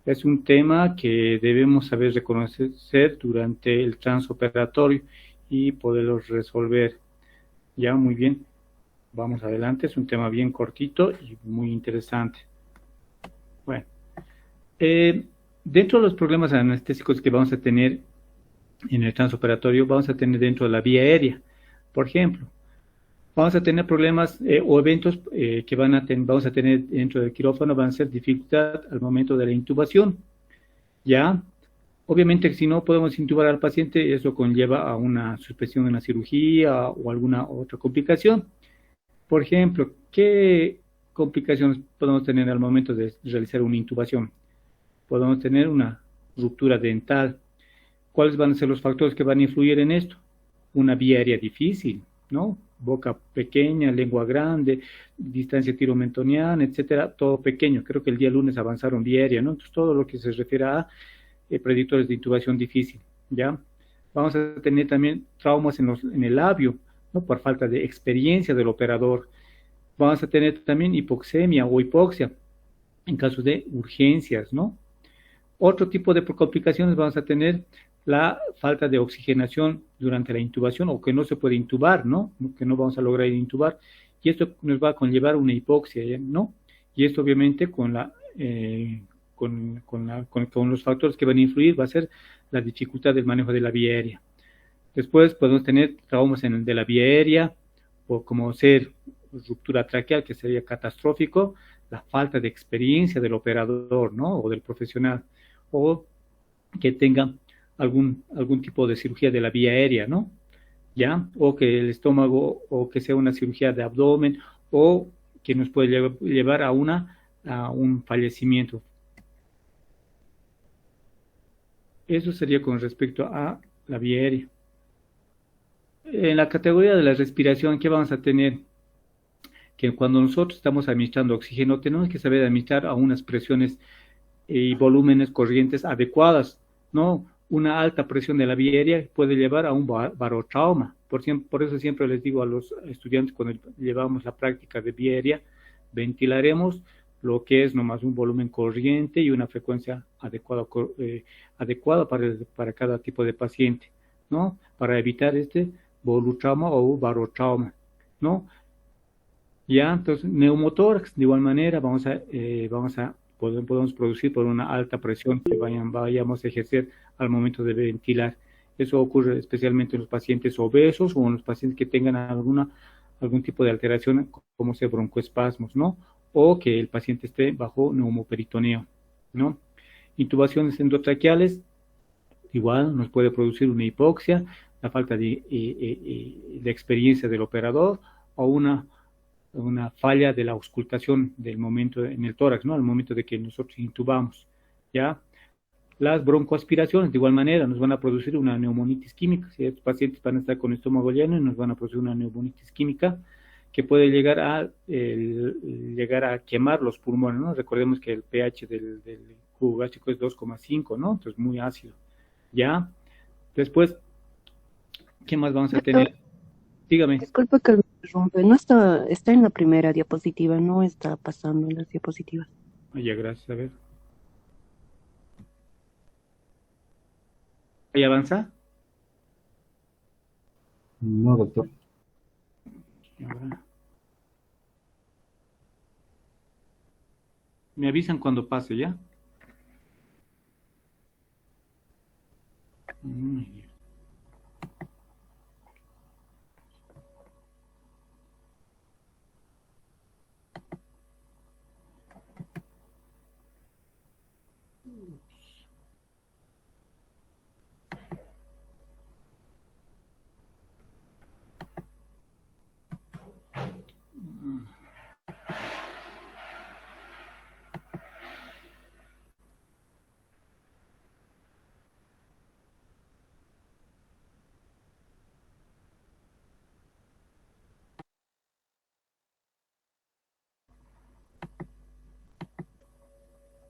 Es un tema que debemos saber reconocer durante el transoperatorio y poderlo resolver. Ya, muy bien. Vamos adelante. Es un tema bien cortito y muy interesante. Bueno, dentro de los problemas anestésicos que vamos a tener en el transoperatorio, vamos a tener dentro de la vía aérea. Por ejemplo, vamos a tener problemas o eventos que vamos a tener dentro del quirófano, van a ser dificultad al momento de la intubación. ¿Ya? Obviamente, si no podemos intubar al paciente, eso conlleva a una suspensión en la cirugía o alguna otra complicación. Por ejemplo, ¿qué complicaciones podemos tener al momento de realizar una intubación? Podemos tener una ruptura dental. ¿Cuáles van a ser los factores que van a influir en esto? Una vía aérea difícil, ¿no? Boca pequeña, lengua grande, distancia tiromentoniana, etcétera, todo pequeño. Creo que el día lunes avanzaron vía aérea, ¿no? Entonces, todo lo que se refiere a predictores de intubación difícil, ¿ya? Vamos a tener también traumas en el labio, ¿no? Por falta de experiencia del operador. Vamos a tener también hipoxemia o hipoxia en casos de urgencias, ¿no? Otro tipo de complicaciones vamos a tener la falta de oxigenación durante la intubación o que no se puede intubar, ¿no? Que no vamos a lograr intubar. Y esto nos va a conllevar una hipoxia, ¿no? Y esto obviamente con los factores que van a influir va a ser la dificultad del manejo de la vía aérea. Después podemos tener traumas de la vía aérea o como ser ruptura traqueal, que sería catastrófico, la falta de experiencia del operador, ¿no? O del profesional, o que tenga algún tipo de cirugía de la vía aérea, ¿no? ¿Ya? O que el estómago, o que sea una cirugía de abdomen, o que nos puede llevar a un fallecimiento. Eso sería con respecto a la vía aérea. En la categoría de la respiración, ¿qué vamos a tener? Que cuando nosotros estamos administrando oxígeno, tenemos que saber administrar a unas presiones y volúmenes corrientes adecuadas, ¿no? Una alta presión de la vía aérea puede llevar a un barotrauma. Por eso siempre les digo a los estudiantes cuando llevamos la práctica de vía aérea, ventilaremos lo que es nomás un volumen corriente y una frecuencia adecuada para cada tipo de paciente, ¿no? Para evitar este volutrauma o barotrauma, ¿no? Ya, entonces, neumotórax, de igual manera, podemos producir por una alta presión que vayamos a ejercer al momento de ventilar. Eso ocurre especialmente en los pacientes obesos o en los pacientes que tengan algún tipo de alteración, como sea broncoespasmos, ¿no? O que el paciente esté bajo neumoperitoneo, ¿no? Intubaciones endotraqueales, igual nos puede producir una hipoxia, la falta de experiencia del operador o una falla de la auscultación del momento en el tórax, ¿no? Al momento de que nosotros intubamos, ¿ya? Las broncoaspiraciones, de igual manera, nos van a producir una neumonitis química. Si estos pacientes van a estar con estómago lleno, nos van a producir una neumonitis química que puede llegar a quemar los pulmones, ¿no? Recordemos que el pH del jugo gástrico es 2,5, ¿no? Entonces, muy ácido, ¿ya? Después, ¿qué más vamos a Doctor, tener? Dígame. disculpe que me interrumpe. No está en la primera diapositiva, no está pasando en las diapositivas. Ya, gracias, a ver. ¿Ahí avanza? No, doctor. Ahora. Me avisan cuando pase, ¿ya?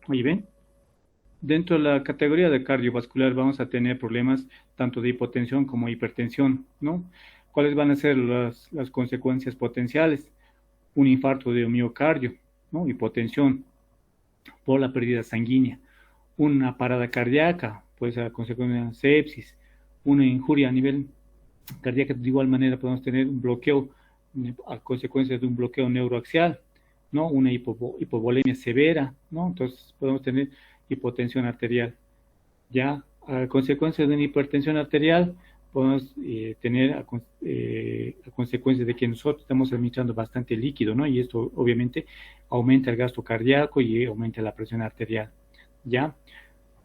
Oye, ven. Dentro de la categoría de cardiovascular vamos a tener problemas tanto de hipotensión como hipertensión, ¿no? ¿Cuáles van a ser las consecuencias potenciales? Un infarto de miocardio, ¿no? Hipotensión por la pérdida sanguínea. una parada cardíaca, puede ser a consecuencia de una sepsis, una injuria a nivel cardíaco, de igual manera podemos tener un bloqueo a consecuencia de un bloqueo neuroaxial, ¿no? Una hipovolemia severa, ¿no? Entonces podemos tener hipotensión arterial. Ya a consecuencia de una hipertensión arterial podemos tener a consecuencia de que nosotros estamos administrando bastante líquido, ¿no? Y esto obviamente aumenta el gasto cardíaco y aumenta la presión arterial, ¿ya?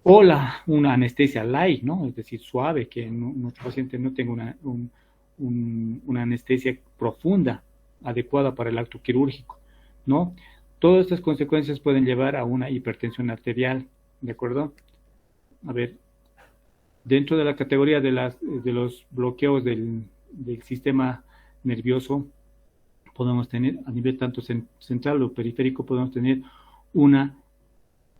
O una anestesia light, ¿no? Es decir, suave, que nuestro paciente no tenga una anestesia profunda, adecuada para el acto quirúrgico, ¿no? Todas estas consecuencias pueden llevar a una hipertensión arterial, ¿de acuerdo? A ver, dentro de la categoría de los bloqueos del sistema nervioso, podemos tener a nivel tanto central o periférico, podemos tener una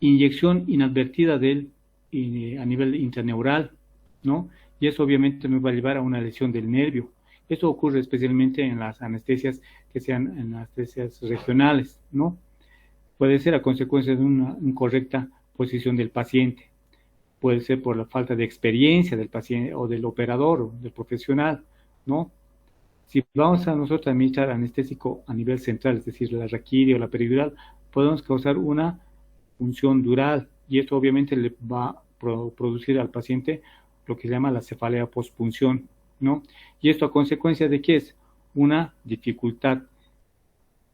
inyección inadvertida a nivel intraneural, ¿no? Y eso obviamente nos va a llevar a una lesión del nervio. Esto ocurre especialmente en las anestesias que sean anestesias regionales, ¿no? Puede ser a consecuencia de una incorrecta posición del paciente, puede ser por la falta de experiencia del paciente o del operador o del profesional, ¿no? Si vamos a nosotros a administrar anestésico a nivel central, es decir, la raquidia o la peridural, podemos causar una función dural y esto obviamente le va a producir al paciente lo que se llama la cefalea postpunción, ¿no? Y esto a consecuencia de qué es una dificultad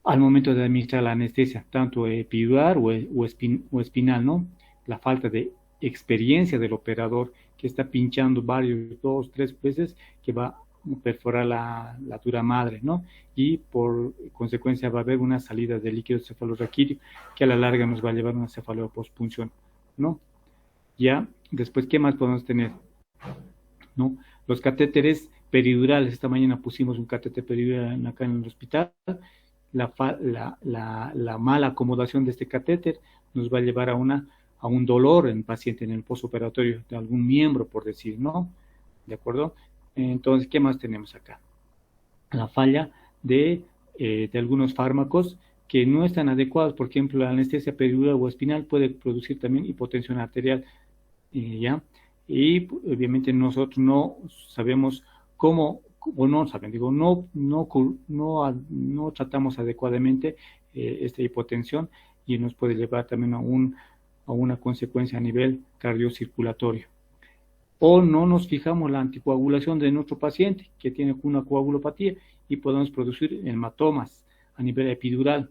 al momento de administrar la anestesia, tanto epidural o espinal, ¿no? La falta de experiencia del operador que está pinchando varios, 2, 3 veces, que va a perforar la dura madre, ¿no? Y por consecuencia va a haber una salida de líquido cefalorraquídeo que a la larga nos va a llevar a una cefalopospunción, ¿no? Ya, después, ¿qué más podemos tener? ¿No? Los catéteres peridurales, esta mañana pusimos un catéter peridural acá en el hospital, la mala acomodación de este catéter nos va a llevar a un dolor en el paciente en el postoperatorio de algún miembro, por decir, ¿no? ¿De acuerdo? Entonces, ¿qué más tenemos acá? La falla de algunos fármacos que no están adecuados, por ejemplo, la anestesia peridural o espinal puede producir también hipotensión arterial, ¿ya? Y obviamente nosotros no sabemos cómo, o no saben, digo, no tratamos adecuadamente esta hipotensión y nos puede llevar también a una consecuencia a nivel cardiocirculatorio. O no nos fijamos la anticoagulación de nuestro paciente que tiene una coagulopatía y podemos producir hematomas a nivel epidural.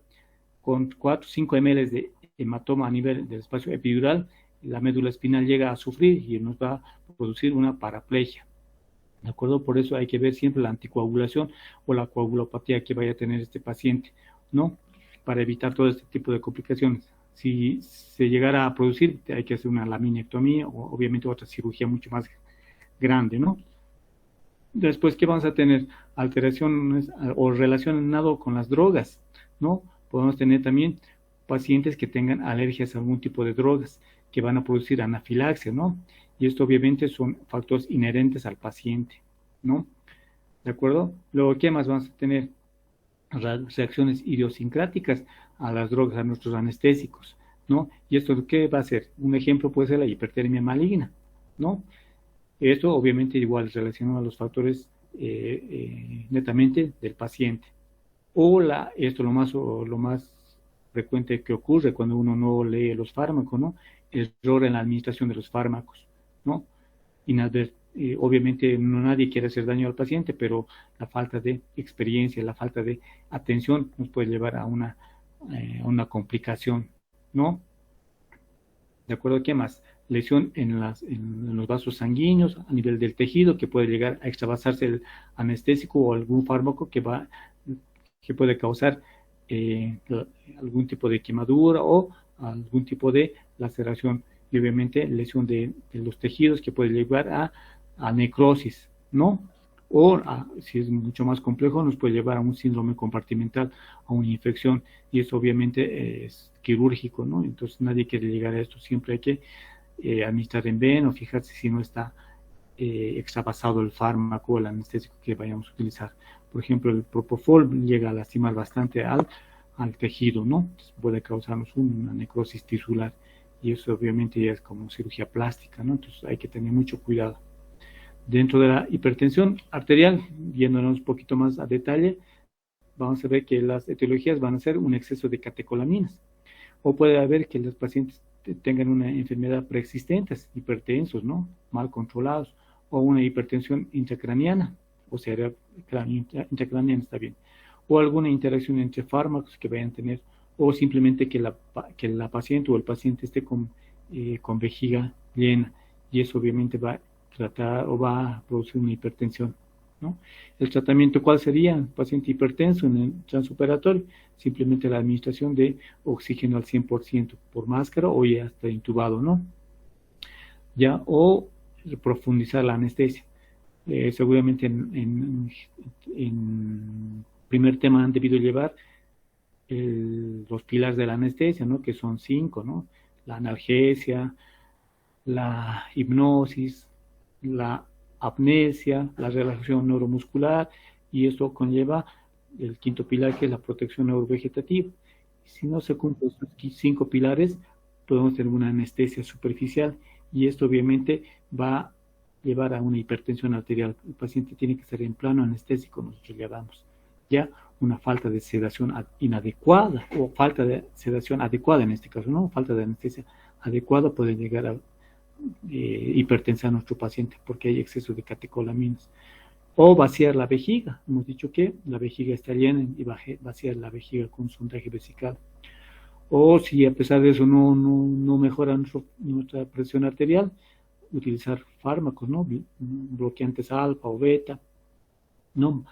Con 4 o 5 ml de hematoma a nivel del espacio epidural, la médula espinal llega a sufrir y nos va a producir una paraplegia. ¿De acuerdo? Por eso hay que ver siempre la anticoagulación o la coagulopatía que vaya a tener este paciente, ¿no? Para evitar todo este tipo de complicaciones. Si se llegara a producir, hay que hacer una laminectomía o obviamente otra cirugía mucho más grande, ¿no? Después, ¿qué vamos a tener? Alteraciones o relacionado con las drogas, ¿no? Podemos tener también pacientes que tengan alergias a algún tipo de drogas que van a producir anafilaxia, ¿no? Y esto obviamente son factores inherentes al paciente, ¿no? ¿De acuerdo? Luego, ¿qué más vamos a tener? Reacciones idiosincráticas a las drogas, a nuestros anestésicos, ¿no? ¿Y esto qué va a ser? Un ejemplo puede ser la hipertermia maligna, ¿no? Esto obviamente igual relacionado a los factores netamente del paciente. O esto lo más frecuente que ocurre cuando uno no lee los fármacos, ¿no? Error en la administración de los fármacos, ¿no? Obviamente nadie quiere hacer daño al paciente, pero la falta de experiencia, la falta de atención nos puede llevar a una complicación, ¿no? ¿De acuerdo? ¿Qué más? Lesión en los vasos sanguíneos a nivel del tejido que puede llegar a extravasarse el anestésico o algún fármaco que puede causar algún tipo de quemadura o algún tipo de laceración y obviamente lesión de los tejidos que puede llevar a necrosis, ¿no? O si es mucho más complejo, nos puede llevar a un síndrome compartimental, a una infección, y eso obviamente es quirúrgico, ¿no? Entonces nadie quiere llegar a esto, siempre hay que administrar en vena o fijarse si no está extravasado el fármaco o el anestésico que vayamos a utilizar. Por ejemplo, el propofol llega a lastimar bastante al tejido, ¿no? Entonces puede causarnos una necrosis tisular y eso obviamente ya es como cirugía plástica, ¿no? Entonces hay que tener mucho cuidado. Dentro de la hipertensión arterial, viéndonos un poquito más a detalle, vamos a ver que las etiologías van a ser un exceso de catecolaminas, o puede haber que los pacientes tengan una enfermedad preexistente, hipertensos, ¿no? Mal controlados, o una hipertensión intracraniana, o sea, intracraniana está bien, o alguna interacción entre fármacos que vayan a tener, o simplemente que la paciente o el paciente esté con vejiga llena, y eso obviamente va a tratar o va a producir una hipertensión, ¿no? El tratamiento, ¿cuál sería? Paciente hipertenso en el transoperatorio, simplemente la administración de oxígeno al 100% por máscara o ya está intubado, ¿no? Ya, o profundizar la anestesia. Seguramente en primer tema han debido llevar los pilares de la anestesia, ¿no? Que son 5, ¿no? La analgesia, la hipnosis, la apnesia, la relajación neuromuscular, y esto conlleva el quinto pilar, que es la protección neurovegetativa. Si no se cumplen estos 5 pilares, podemos tener una anestesia superficial, y esto obviamente va a llevar a una hipertensión arterial. El paciente tiene que estar en plano anestésico, nosotros le damos. Ya una falta de sedación inadecuada, o falta de sedación adecuada en este caso, ¿no? Falta de anestesia adecuada puede llegar a hipertensar a nuestro paciente porque hay exceso de catecolaminas. O vaciar la vejiga. Hemos dicho que la vejiga está llena y vaciar la vejiga con sondaje vesical. O si a pesar de eso no mejora nuestra presión arterial, utilizar fármacos, ¿no? Bloqueantes alfa o beta, ¿no?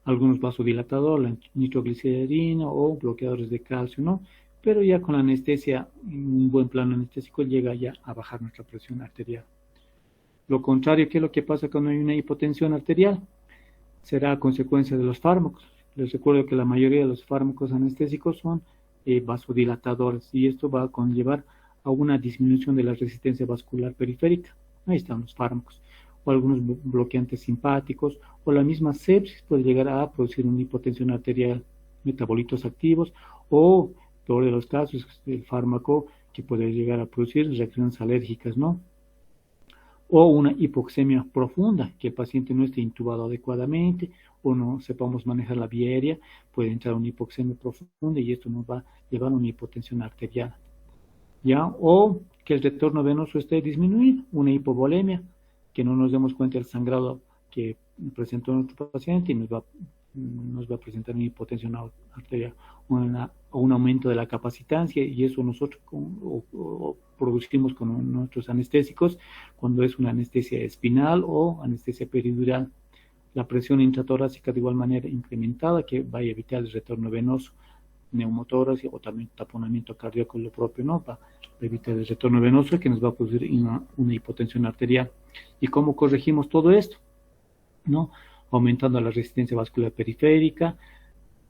Algunos vasodilatadores, la nitroglicerina o bloqueadores de calcio, ¿no? Pero ya con la anestesia, un buen plano anestésico, llega ya a bajar nuestra presión arterial. Lo contrario, ¿qué es lo que pasa cuando hay una hipotensión arterial? Será a consecuencia de los fármacos. Les recuerdo que la mayoría de los fármacos anestésicos son vasodilatadores, y esto va a conllevar a una disminución de la resistencia vascular periférica. Ahí están los fármacos. O algunos bloqueantes simpáticos, o la misma sepsis puede llegar a producir una hipotensión arterial, metabolitos activos, o peor de los casos, el fármaco que puede llegar a producir reacciones alérgicas, ¿no? O una hipoxemia profunda, que el paciente no esté intubado adecuadamente o no sepamos manejar la vía aérea, puede entrar una hipoxemia profunda y esto nos va a llevar a una hipotensión arterial, ¿ya? O que el retorno venoso esté disminuido, una hipovolemia, que no nos demos cuenta del sangrado que presentó nuestro paciente y nos va a presentar una hipotensión arterial o un aumento de la capacitancia, y eso nosotros producimos con nuestros anestésicos cuando es una anestesia espinal o anestesia peridural. La presión intratorácica de igual manera incrementada, que va a evitar el retorno venoso, neumotórax o también taponamiento cardíaco, lo propio, ¿no? Para evitar el retorno venoso que nos va a producir una hipotensión arterial. ¿Y cómo corregimos todo esto? ¿No? Aumentando la resistencia vascular periférica,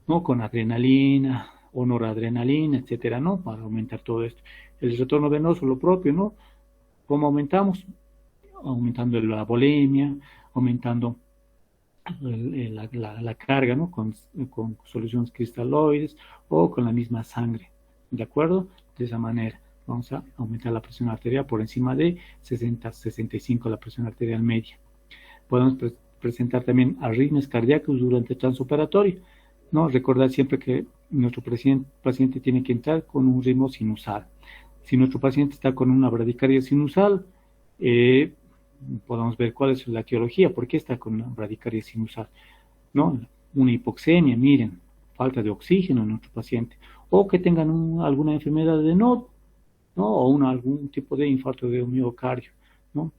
¿no? Con adrenalina o noradrenalina, etcétera, ¿no? Para aumentar todo esto. El retorno venoso, lo propio, ¿no? ¿Cómo aumentamos? Aumentando la volemia, aumentando la carga, ¿no? Con soluciones cristaloides o con la misma sangre, ¿de acuerdo? De esa manera vamos a aumentar la presión arterial por encima de 60-65, la presión arterial media. Podemos presentar también arritmias cardíacas durante el transoperatorio, ¿no? Recordar siempre que nuestro paciente tiene que entrar con un ritmo sinusal. Si nuestro paciente está con una bradicardia sinusal, podemos ver cuál es la etiología, por qué está con una bradicardia sinusal, ¿no? Una hipoxemia, miren, falta de oxígeno en nuestro paciente, o que tengan alguna enfermedad de nodo, ¿no? O algún tipo de infarto de miocardio, ¿no?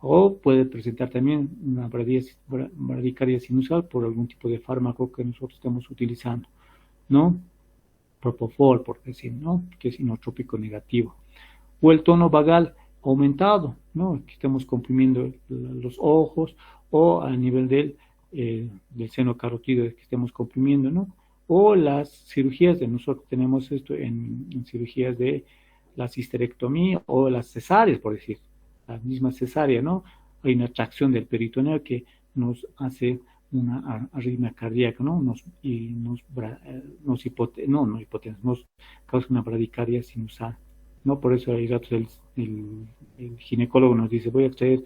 O puede presentar también una bradicardia sinusal por algún tipo de fármaco que nosotros estamos utilizando, ¿no? Propofol, por decir, ¿no? Que es inotrópico negativo. O el tono vagal aumentado, ¿no? Que estamos comprimiendo los ojos, o a nivel del seno carotido que estemos comprimiendo, ¿no? O las cirugías nosotros tenemos esto en cirugías de la cisterectomía o las cesáreas, por decir, la misma cesárea, ¿no? Hay una tracción del peritoneo que nos hace una arritmia cardíaca, ¿no? Nos causa una bradicardia sinusal. ¿no? Por eso hay ratos el ginecólogo nos dice, voy a extraer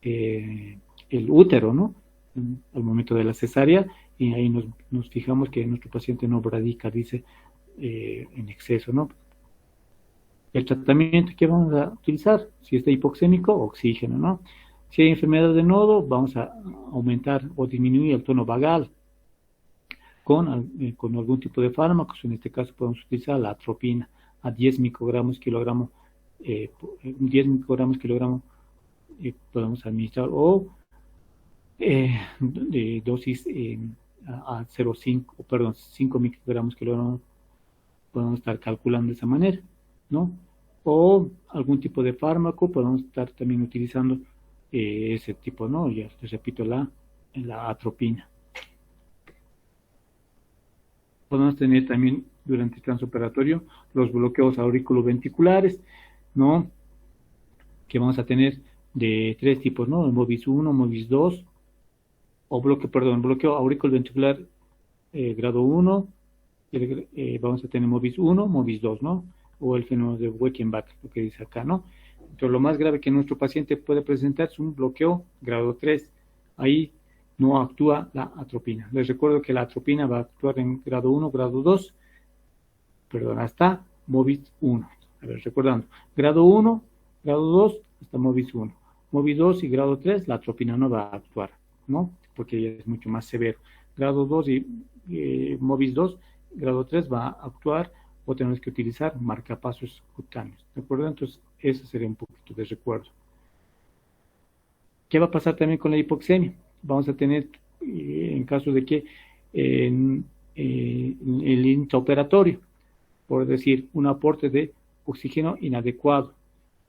el útero, ¿no? Al momento de la cesárea, y ahí nos fijamos que nuestro paciente no bradica, dice, en exceso, ¿no? El tratamiento que vamos a utilizar, si está hipoxémico, oxígeno, ¿no? Si hay enfermedad de nodo, vamos a aumentar o disminuir el tono vagal con algún tipo de fármacos. En este caso podemos utilizar la atropina a 10 microgramos kilogramo, 10 microgramos kilogramo podemos administrar, o de dosis a 0,5, perdón, 5 microgramos kilogramo podemos estar calculando de esa manera, ¿no? O algún tipo de fármaco, podemos estar también utilizando ese tipo, ¿no? Ya les repito, la atropina. Podemos tener también durante el transoperatorio los bloqueos auriculoventriculares, ¿no? Que vamos a tener de 3 tipos, ¿no? El MOVIS 1, MOVIS 2, o bloqueo auriculoventricular grado 1, vamos a tener MOVIS 1, MOVIS 2, ¿no? O el fenómeno de Weckenbach, lo que dice acá, ¿no? Entonces, lo más grave que nuestro paciente puede presentar es un bloqueo grado 3. Ahí no actúa la atropina. Les recuerdo que la atropina va a actuar en grado 1, grado 2, perdón, hasta MOVIS 1. A ver, recordando, grado 1, grado 2, hasta MOVIS 1. MOVIS 2 y grado 3, la atropina no va a actuar, ¿no? Porque ya es mucho más severo. Grado 2 y MOVIS 2, grado 3 va a actuar, o tenemos que utilizar marcapasos cutáneos, ¿de acuerdo? Entonces, eso sería un poquito de recuerdo. ¿Qué va a pasar también con la hipoxemia? Vamos a tener, en caso de que en el intraoperatorio, por decir, un aporte de oxígeno inadecuado.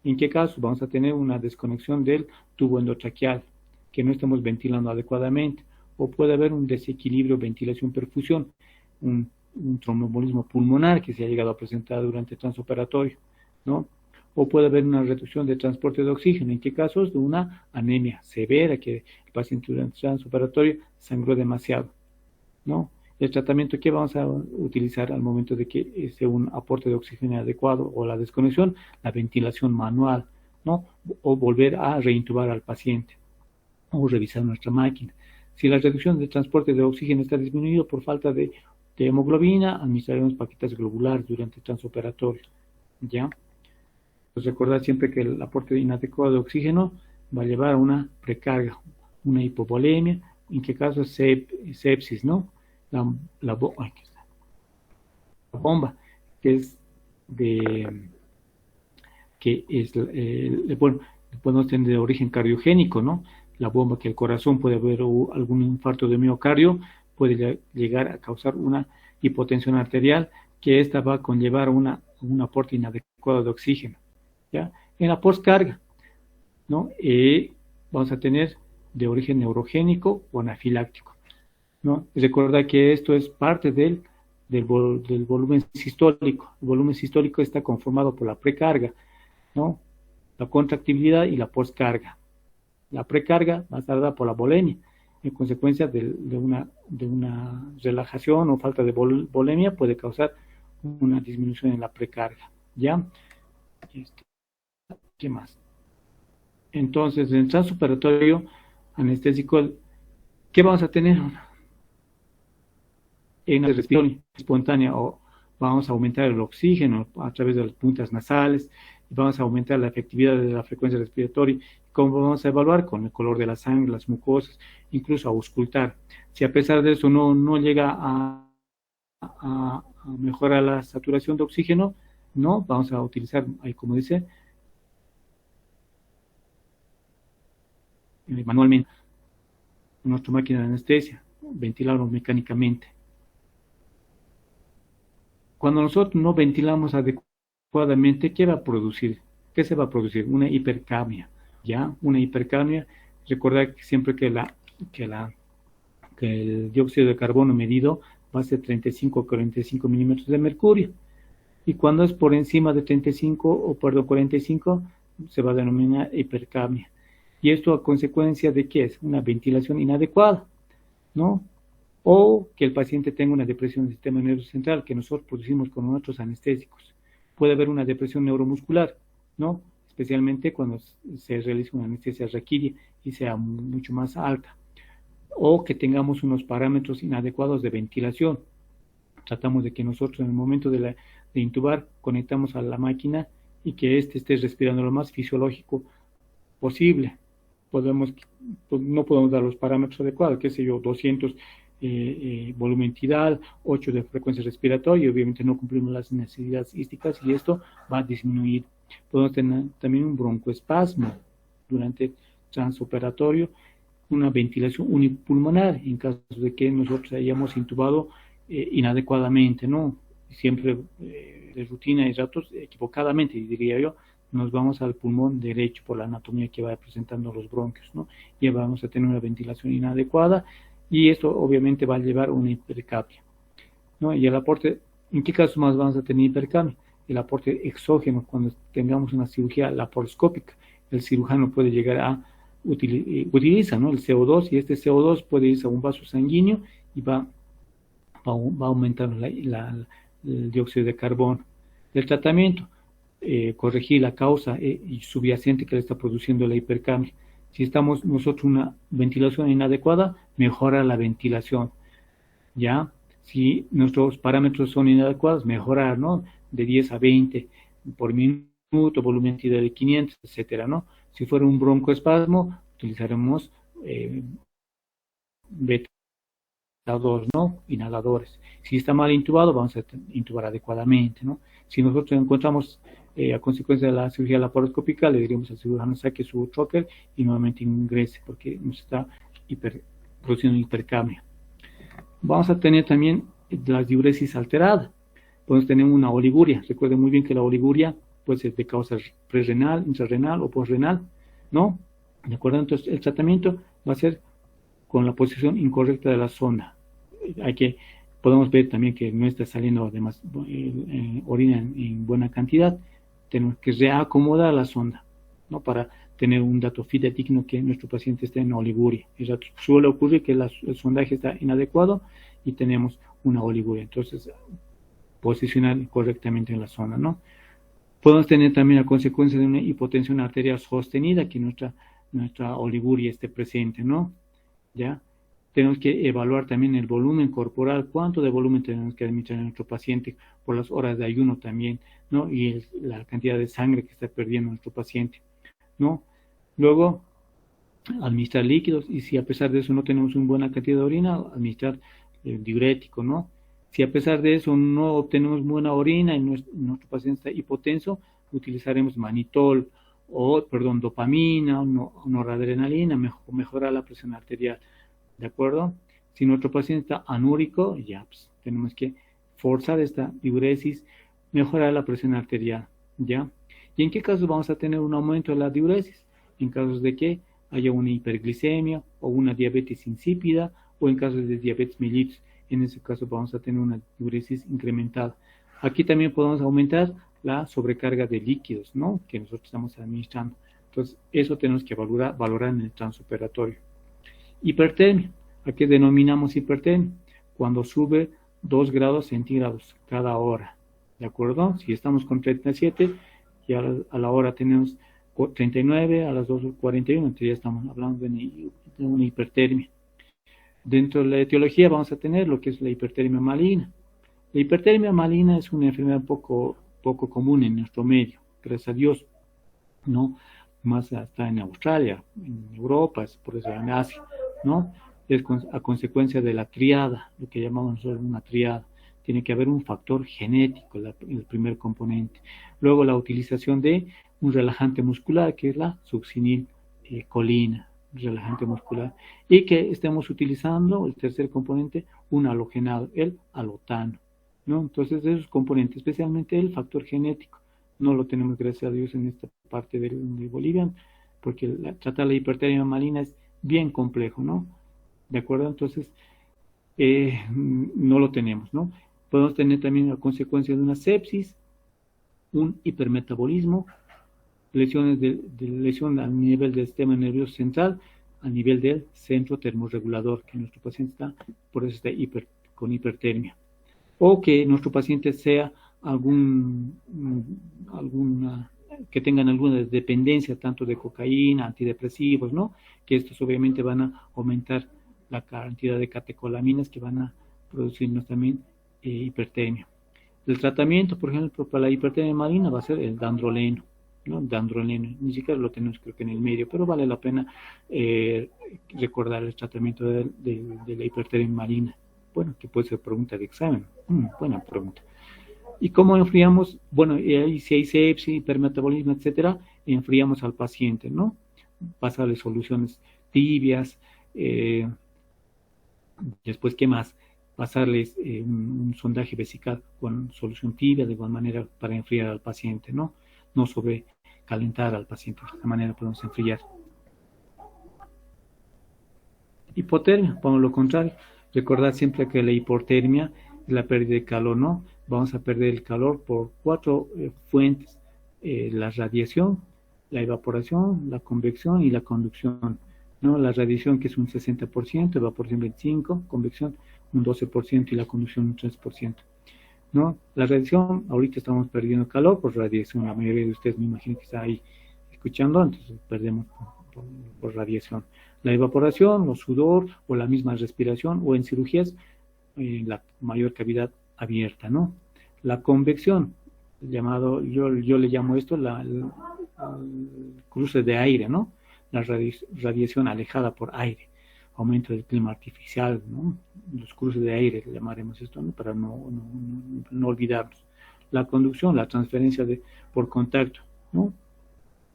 ¿En qué caso? Vamos a tener una desconexión del tubo endotraqueal, que no estamos ventilando adecuadamente, o puede haber un desequilibrio ventilación-perfusión, un tromboembolismo pulmonar que se ha llegado a presentar durante el transoperatorio, ¿no? O puede haber una reducción de transporte de oxígeno. ¿En qué casos? De una anemia severa, que el paciente durante el transoperatorio sangró demasiado, ¿no? El tratamiento que vamos a utilizar al momento de que sea un aporte de oxígeno adecuado o la desconexión, la ventilación manual, ¿no? O volver a reintubar al paciente o revisar nuestra máquina. Si la reducción de transporte de oxígeno está disminuido por falta de hemoglobina, administraremos paquetes globulares durante el transoperatorio, ¿ya? Pues recordar siempre que el aporte inadecuado de oxígeno va a llevar a una precarga, una hipovolemia, en qué caso es sepsis, ¿no? La bomba, que es bueno, podemos tener de origen cardiogénico, ¿no? La bomba que el corazón puede haber algún infarto de miocardio, puede llegar a causar una hipotensión arterial, que esta va a conllevar un aporte inadecuado de oxígeno, ¿ya? En la postcarga, ¿no? Vamos a tener de origen neurogénico o anafiláctico, ¿no? Recordar que esto es parte del volumen sistólico. El volumen sistólico está conformado por la precarga, ¿no? La contractibilidad y la postcarga. La precarga va a estar dada por la volemia, en consecuencia de una relajación o falta de volemia puede causar una disminución en la precarga, ¿ya? ¿Qué más? Entonces, en el transoperatorio anestésico, ¿qué vamos a tener? En la respiración espontánea, o vamos a aumentar el oxígeno a través de las puntas nasales, y vamos a aumentar la efectividad de la frecuencia respiratoria. ¿Cómo vamos a evaluar? Con el color de la sangre, las mucosas, incluso a auscultar. Si a pesar de eso no llega a mejorar la saturación de oxígeno, no, vamos a utilizar, ahí como dice, manualmente nuestra máquina de anestesia, ventilarlo mecánicamente. Cuando nosotros no ventilamos adecuadamente, ¿qué va a producir? ¿Qué se va a producir? Una hipercapnia, ¿ya? Una hipercapnia. Recordar siempre que el dióxido de carbono medido va a ser 35 o 45 milímetros de mercurio. Y cuando es por encima de 35 o 45, se va a denominar hipercapnia. Y esto a consecuencia de ¿qué es? Una ventilación inadecuada, ¿no? O que el paciente tenga una depresión del sistema nervioso central que nosotros producimos con nuestros anestésicos. puede haber una depresión neuromuscular, ¿no? Especialmente cuando se realiza una anestesia raquídea y sea mucho más alta. O que tengamos unos parámetros inadecuados de ventilación. Tratamos de que nosotros en el momento de intubar conectamos a la máquina y que éste esté respirando lo más fisiológico posible. No podemos dar los parámetros adecuados, qué sé yo, 200 volumen tidal, 8 de frecuencia respiratoria, y obviamente no cumplimos las necesidades ísticas y esto va a disminuir. Podemos tener también un broncoespasmo durante el transoperatorio, una ventilación unipulmonar en caso de que nosotros hayamos intubado inadecuadamente, ¿no? Siempre de rutina y ratos equivocadamente, diría yo, nos vamos al pulmón derecho por la anatomía que va presentando los bronquios, ¿no? Y vamos a tener una ventilación inadecuada y esto obviamente va a llevar a una hipercapnia, ¿no? Y el aporte, ¿en qué casos más vamos a tener hipercapnia? El aporte exógeno, cuando tengamos una cirugía laparoscópica, el cirujano puede llegar a utiliza, ¿no?, el CO2, y este CO2 puede irse a un vaso sanguíneo y va aumentando el dióxido de carbono. El tratamiento, corregir la causa subyacente que le está produciendo la hipercapnia. Si estamos nosotros una ventilación inadecuada, mejora la ventilación, ¿ya? Si nuestros parámetros son inadecuados, mejorar, ¿no?, de 10 a 20 por minuto, volumen tidal de 500, etcétera, ¿no? Si fuera un broncoespasmo, utilizaremos beta 2, ¿no?, inhaladores. Si está mal intubado, vamos a intubar adecuadamente, ¿no? Si nosotros encontramos a consecuencia de la cirugía laparoscópica, le diríamos al cirujano saque su trocker y nuevamente ingrese porque nos está produciendo hipercapnia. Vamos a tener también la diuresis alterada. Podemos tener una oliguria. Recuerden muy bien que la oliguria puede ser de causa prerrenal, intrarrenal o posrenal, ¿no? ¿De acuerdo? Entonces, el tratamiento va a ser con la posición incorrecta de la sonda. Podemos ver también que no está saliendo además orina en buena cantidad. Tenemos que reacomodar la sonda, ¿no?, para tener un dato fidedigno que nuestro paciente esté en oliguria. Suele ocurrir que el sondaje está inadecuado y tenemos una oliguria. Entonces, posicionar correctamente en la zona, ¿no? Podemos tener también la consecuencia de una hipotensión arterial sostenida, que nuestra oliguria esté presente, ¿no? ¿Ya? Tenemos que evaluar también el volumen corporal, cuánto de volumen tenemos que administrar a nuestro paciente por las horas de ayuno también, ¿no? Y la cantidad de sangre que está perdiendo nuestro paciente, ¿no? Luego, administrar líquidos, y si a pesar de eso no tenemos una buena cantidad de orina, administrar el diurético, ¿no? Si a pesar de eso no obtenemos buena orina y nuestro paciente está hipotenso, utilizaremos manitol dopamina, noradrenalina, mejorar la presión arterial, ¿de acuerdo? Si nuestro paciente está anúrico, ya pues, tenemos que forzar esta diuresis, mejorar la presión arterial, ¿ya? ¿Y en qué casos vamos a tener un aumento de la diuresis? En casos de que haya una hiperglicemia o una diabetes insípida o en casos de diabetes mellitus. En ese caso vamos a tener una diuresis incrementada. Aquí también podemos aumentar la sobrecarga de líquidos, ¿no?, que nosotros estamos administrando. Entonces, eso tenemos que valorar en el transoperatorio. Hipertermia. ¿A qué denominamos hipertermia? Cuando sube 2 grados centígrados cada hora, ¿de acuerdo? Si estamos con 37, y a la hora tenemos 39, a las 2:41, entonces ya estamos hablando de una hipertermia. Dentro de la etiología vamos a tener lo que es la hipertermia maligna. La hipertermia maligna es una enfermedad poco común en nuestro medio, gracias a Dios, ¿no? Más está en Australia, en Europa, por eso en Asia, ¿no? Es a consecuencia de la triada, lo que llamamos nosotros una triada. Tiene que haber un factor genético, el primer componente. Luego la utilización de un relajante muscular, que es la succinilcolina, relajante muscular, y que estemos utilizando el tercer componente, un halogenado, el halotano, ¿no? Entonces, de esos componentes, especialmente el factor genético, no lo tenemos, gracias a Dios, en esta parte de Bolivia, porque tratar la hipertermia maligna es bien complejo, ¿no? ¿De acuerdo? Entonces, no lo tenemos, ¿no? Podemos tener también la consecuencia de una sepsis, un hipermetabolismo, lesión a nivel del sistema nervioso central, a nivel del centro termorregulador, que nuestro paciente está, por eso está con hipertermia. O que nuestro paciente sea alguna, que tengan alguna dependencia tanto de cocaína, antidepresivos, ¿no? Que estos obviamente van a aumentar la cantidad de catecolaminas que van a producirnos también hipertermia. El tratamiento, por ejemplo, para la hipertermia marina va a ser el dandroleno, ¿no? Dandroleno, ni siquiera lo tenemos creo que en el medio, pero vale la pena recordar el tratamiento de la hipertermia marina. Bueno, que puede ser pregunta de examen. Buena pregunta. ¿Y cómo enfriamos? Bueno, si hay sepsis, hipermetabolismo, etcétera, enfriamos al paciente, ¿no? Pasarle soluciones tibias, después, ¿qué más? Pasarles un sondaje vesical con solución tibia, de igual manera para enfriar al paciente, ¿no? No sobrecalentar al paciente, de esta manera podemos enfriar. Hipotermia, por lo contrario, recordad siempre que la hipotermia es la pérdida de calor, ¿no? Vamos a perder el calor por 4 fuentes, la radiación, la evaporación, la convección y la conducción, ¿no? La radiación que es un 60%, evaporación 25%, convección un 12% y la conducción un 3%, ¿no? La radiación, ahorita estamos perdiendo calor por radiación, la mayoría de ustedes me imagino que está ahí escuchando, entonces perdemos por radiación. La evaporación, o sudor, o la misma respiración, o en cirugías, la mayor cavidad abierta, ¿no? La convección, llamado, yo le llamo esto el cruce de aire, ¿no? La radiación alejada por aire, aumento del clima artificial, ¿no? Los cruces de aire, llamaremos esto, ¿no? Para no olvidarnos. La conducción, la transferencia por contacto, ¿no?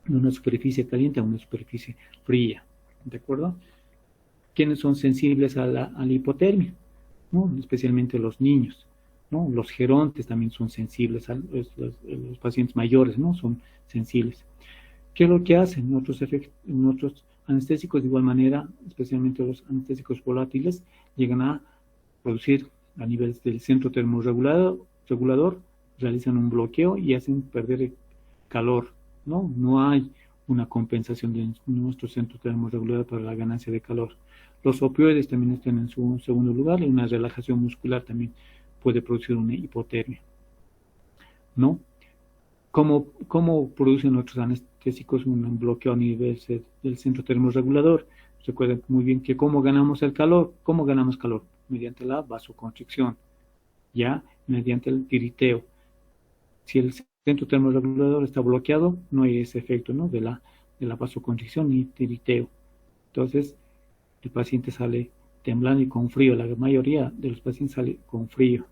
De una superficie caliente a una superficie fría, ¿de acuerdo? ¿Quiénes son sensibles a la hipotermia? ¿No? Especialmente los niños, ¿no? Los gerontes también son sensibles, los pacientes mayores, ¿no? Son sensibles. ¿Qué es lo que hacen? Otros anestésicos, de igual manera, especialmente los anestésicos volátiles, llegan a producir a nivel del centro termorregulador, realizan un bloqueo y hacen perder el calor, ¿no? No hay una compensación de nuestro centro termorregulador para la ganancia de calor. Los opioides también están en su segundo lugar y una relajación muscular también puede producir una hipotermia, ¿no? ¿Cómo producen nuestros anestésicos un bloqueo a nivel del centro termorregulador? Recuerden muy bien que ¿cómo ganamos el calor? ¿Cómo ganamos calor? Mediante la vasoconstricción, ¿ya? Mediante el tiriteo. Si el centro termorregulador está bloqueado, no hay ese efecto, ¿no? De la vasoconstricción ni tiriteo. Entonces, el paciente sale temblando y con frío. La mayoría de los pacientes sale con frío,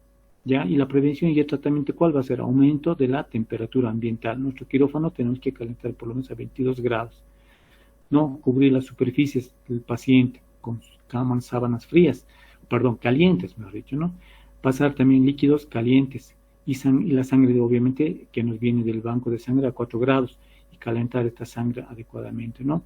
¿ya? Y la prevención y el tratamiento, ¿cuál va a ser? Aumento de la temperatura ambiental. Nuestro quirófano tenemos que calentar por lo menos a 22 grados, ¿no? Cubrir las superficies del paciente con sábanas calientes, mejor dicho, ¿no? Pasar también líquidos calientes y la sangre, obviamente, que nos viene del banco de sangre a 4 grados y calentar esta sangre adecuadamente, ¿no?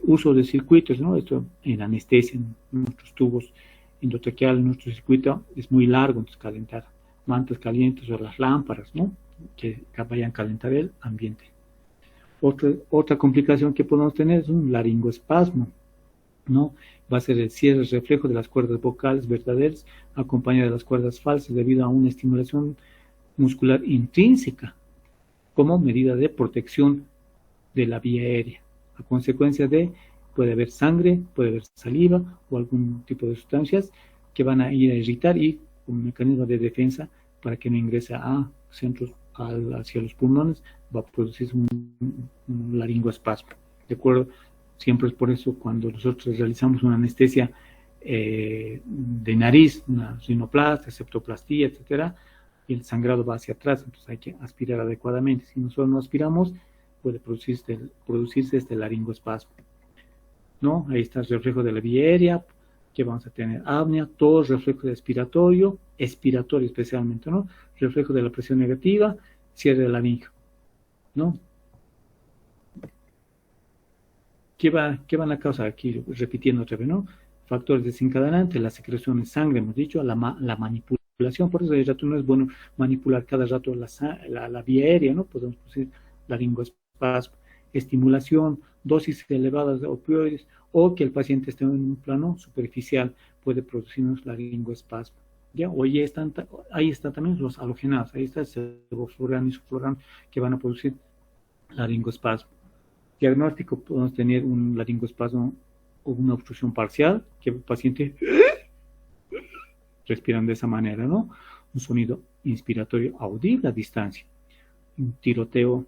Uso de circuitos, ¿no? Esto en anestesia, en nuestros tubos endotraqueales, nuestro circuito es muy largo, entonces calentar mantas calientes o las lámparas, ¿no? Que vayan a calentar el ambiente. Otra complicación que podemos tener es un laringoespasmo, ¿no? Va a ser el cierre reflejo de las cuerdas vocales verdaderas acompañado de las cuerdas falsas debido a una estimulación muscular intrínseca como medida de protección de la vía aérea. A consecuencia puede haber sangre, puede haber saliva o algún tipo de sustancias que van a ir a irritar y un mecanismo de defensa para que no ingrese a centros hacia los pulmones, va a producir un laringoespasmo, ¿de acuerdo? Siempre es por eso cuando nosotros realizamos una anestesia de nariz, una rinoplastia, septoplastía, etcétera, y el sangrado va hacia atrás, entonces hay que aspirar adecuadamente. Si nosotros no aspiramos, puede producirse este laringoespasmo, ¿no? Ahí está el reflejo de la vía aérea, que vamos a tener apnea, tos, reflejo expiratorio especialmente, ¿no? Reflejo de la presión negativa, cierre de la laringe, ¿no? ¿Qué van a causar aquí? Repitiendo otra vez, ¿no? Factores desencadenantes, la secreción de sangre, hemos dicho, la manipulación, por eso de rato no es bueno manipular cada rato la vía aérea, ¿no? Podemos producir laringoespasmo, estimulación, dosis elevadas de opioides, o que el paciente esté en un plano superficial, puede producirnos laringoespasmo, ¿ya? O ahí están también los halogenados, ahí está el sevoflurano y isoflurano que van a producir laringoespasmo. Diagnóstico, podemos tener un laringoespasmo o una obstrucción parcial, que el paciente respiran de esa manera, ¿no? Un sonido inspiratorio audible a distancia, un tiroteo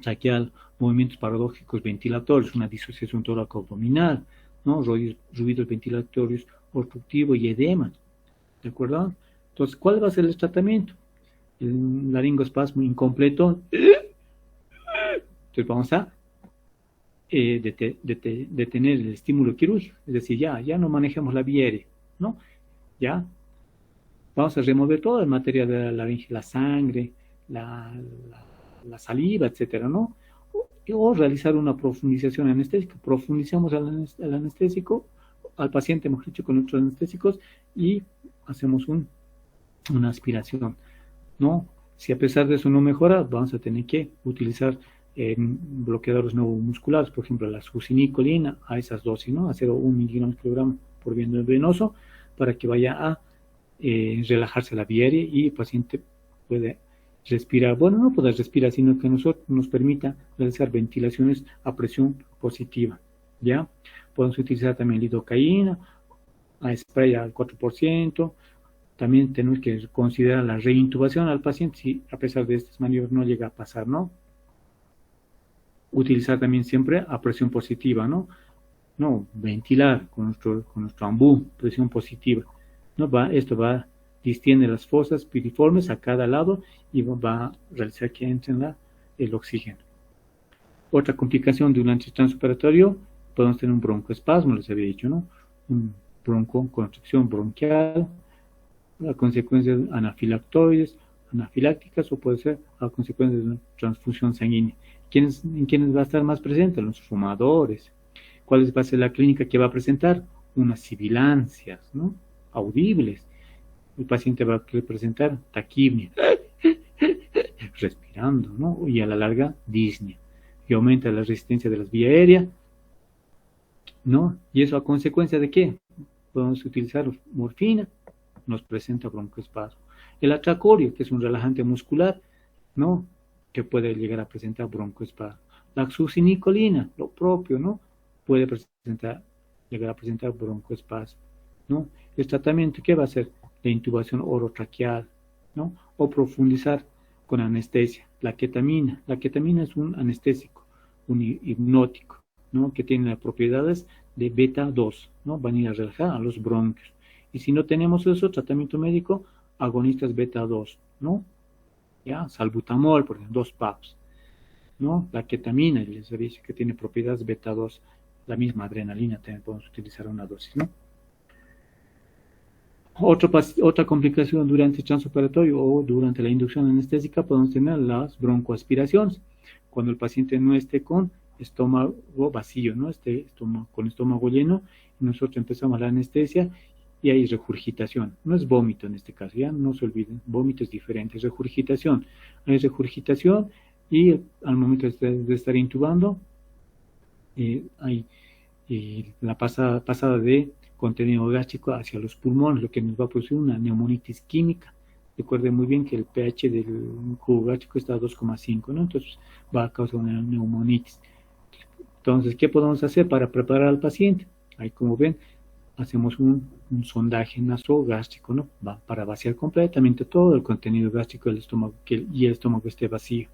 traqueal, movimientos paradójicos ventilatorios, una disociación tóraco-abdominal, ¿no? Ruidos ventilatorios obstructivos y edema, ¿de acuerdo? Entonces, ¿cuál va a ser el tratamiento? El laringoespasmo incompleto, entonces vamos a detener el estímulo quirúrgico, es decir, ya no manejamos la vía aérea, ¿no? Ya vamos a remover todo el material de la laringe, la sangre, la saliva, etcétera, ¿no? O realizar una profundización anestésica. Profundizamos al anestésico, al paciente, hemos dicho, con otros anestésicos y hacemos una aspiración, ¿no? Si a pesar de eso no mejora, vamos a tener que utilizar bloqueadores neuromusculares, por ejemplo, la succinilcolina a esas dosis, ¿no? A 0,1 miligramos por kilogramo por vía venoso, para que vaya a relajarse la vía aérea y el paciente puede respirar. Bueno, no puede respirar, sino que nos permita realizar ventilaciones a presión positiva, ¿ya? Podemos utilizar también lidocaína, a spray al 4%. También tenemos que considerar la reintubación al paciente si a pesar de estas maniobras no llega a pasar, ¿no? Utilizar también siempre a presión positiva, ¿no? No, ventilar con nuestro ambú, presión positiva. ¿No? Esto distiende las fosas piriformes a cada lado y va a realizar que entre el oxígeno. Otra complicación de un transoperatorio, podemos tener un broncoespasmo, les había dicho, ¿no? Un broncoconstricción bronquial, a consecuencia de anafilactoides, anafilácticas, o puede ser a consecuencia de una transfusión sanguínea. ¿En quiénes va a estar más presente? Los fumadores. ¿Cuál va a ser la clínica que va a presentar? Unas sibilancias, ¿no? Audibles. El paciente va a presentar taquipnia, respirando, ¿no? Y a la larga, disnea. Y aumenta la resistencia de las vías aéreas, ¿no? ¿Y eso a consecuencia de qué? Podemos utilizar morfina, nos presenta broncoespasmo. El atracorio, que es un relajante muscular, ¿no? Que puede llegar a presentar broncoespasmo. La succinilcolina, lo propio, ¿no? Puede llegar a presentar broncoespasmo, ¿no? El tratamiento, ¿qué va a ser? La intubación orotraqueal, ¿no? O profundizar con anestesia. La ketamina es un anestésico, un hipnótico, ¿no? Que tiene las propiedades de beta 2, ¿no? Van a ir a relajar a los bronquios. Y si no tenemos eso, tratamiento médico, agonistas beta 2, ¿no? Ya, salbutamol, por ejemplo, 2 PAPs, ¿no? La ketamina, el servicio que tiene propiedades beta 2, la misma adrenalina, también podemos utilizar una dosis, ¿no? Otra complicación durante el transoperatorio o durante la inducción anestésica podemos tener las broncoaspiraciones, cuando el paciente no esté con estómago vacío, ¿no? Con estómago lleno, y nosotros empezamos la anestesia y hay regurgitación. No es vómito en este caso, ya no se olviden, vómito es diferente, es regurgitación. Hay regurgitación y al momento de estar intubando, hay la pasada de contenido gástrico hacia los pulmones, lo que nos va a producir una neumonitis química. Recuerden muy bien que el pH del cubo gástrico está a 2,5, ¿no? Entonces va a causar una neumonitis. Entonces, ¿qué podemos hacer para preparar al paciente? Ahí, como ven, hacemos un sondaje nasogástrico, ¿no? Para vaciar completamente todo el contenido gástrico del estómago y el estómago esté vacío,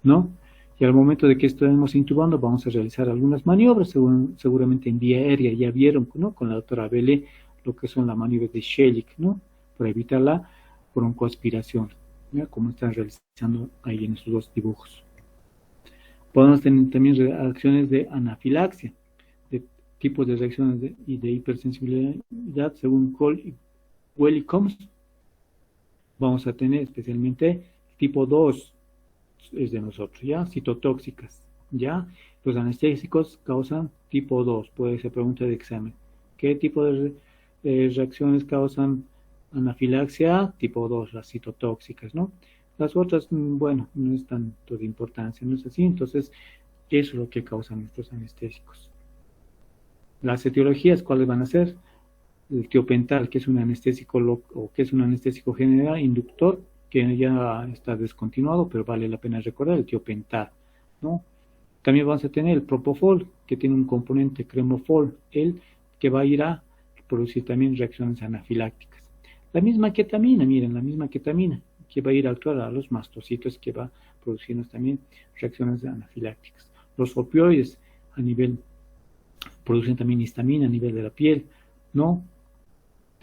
¿no? Y al momento de que estemos intubando, vamos a realizar algunas maniobras, seguramente en vía aérea, ya vieron, ¿no? Con la doctora Bele, lo que son las maniobras de Schilling, ¿no? Para evitar la broncoaspiración, ¿ya? Como están realizando ahí en estos dos dibujos. Podemos tener también reacciones de anafilaxia, de tipos de reacciones de hipersensibilidad, según Cole y Wellcombs. Vamos a tener especialmente tipo 2, es de nosotros, ¿ya? Citotóxicas, ¿ya? Los anestésicos causan tipo 2, puede ser pregunta de examen. ¿Qué tipo de reacciones causan anafilaxia? Tipo 2, las citotóxicas, ¿no? Las otras, bueno, no es tanto de importancia, ¿no es así? Entonces, eso es lo que causan nuestros anestésicos. Las etiologías, ¿cuáles van a ser? el tiopental, que es un anestésico o que es un anestésico general inductor, que ya está descontinuado, pero vale la pena recordar el tiopental, ¿no? También vamos a tener el propofol, que tiene un componente cremofol, el que va a ir a producir también reacciones anafilácticas. La misma ketamina, miren, la misma ketamina, que va a ir a actuar a los mastocitos, que va a producirnos también reacciones anafilácticas. Los opioides a nivel, producen también histamina a nivel de la piel, ¿no?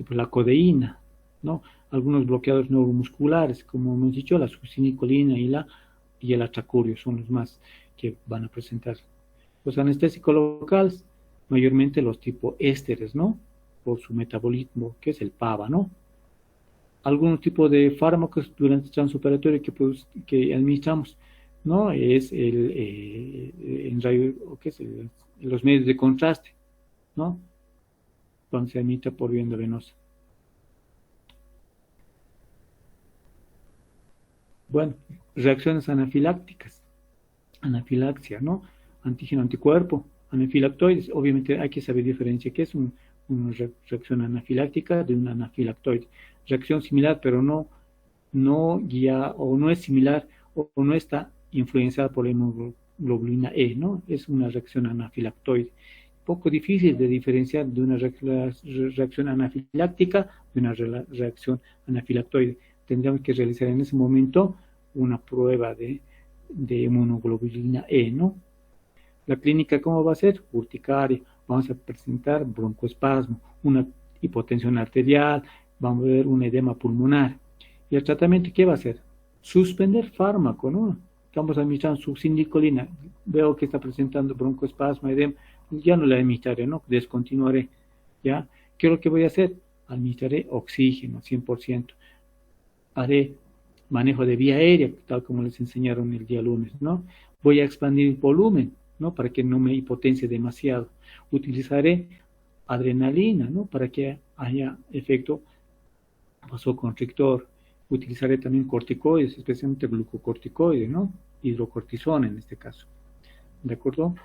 La codeína, ¿no? Algunos bloqueadores neuromusculares, como hemos dicho, la succinicolina y el atracurio son los más que van a presentar. Los anestésicos locales, mayormente los tipo ésteres, ¿no? Por su metabolismo, que es el PABA, ¿no? Algunos tipos de fármacos durante el transoperatorio que administramos, ¿no? Es en rayo, ¿qué es? Los medios de contraste, ¿no? Cuando se administra por vía endovenosa. Bueno, reacciones anafilácticas, anafilaxia, ¿no? Antígeno, anticuerpo, anafilactoides. Obviamente hay que saber diferenciar qué es una reacción anafiláctica de una anafilactoide. Reacción similar, pero no guía, o no es similar, o no está influenciada por la hemoglobina E, ¿no? Es una reacción anafilactoide. Poco difícil de diferenciar de una reacción anafiláctica de una reacción anafilactoide. Tendríamos que realizar en ese momento una prueba de hemoglobina E, ¿no? La clínica, ¿cómo va a ser? Urticaria, vamos a presentar broncoespasmo, una hipotensión arterial, vamos a ver un edema pulmonar. ¿Y el tratamiento qué va a hacer? Suspender fármaco, ¿no? Estamos administrando succinicolina, veo que está presentando broncoespasmo, edema, ya no la administraré, ¿no? Descontinuaré, ¿ya? ¿Qué es lo que voy a hacer? Administraré oxígeno, 100%. Haré manejo de vía aérea, tal como les enseñaron el día lunes, ¿no? Voy a expandir el volumen, ¿no? Para que no me hipotensie demasiado. Utilizaré adrenalina, ¿no? Para que haya efecto vasoconstrictor. Utilizaré también corticoides, especialmente glucocorticoides, ¿no? Hidrocortisona en este caso. ¿De acuerdo?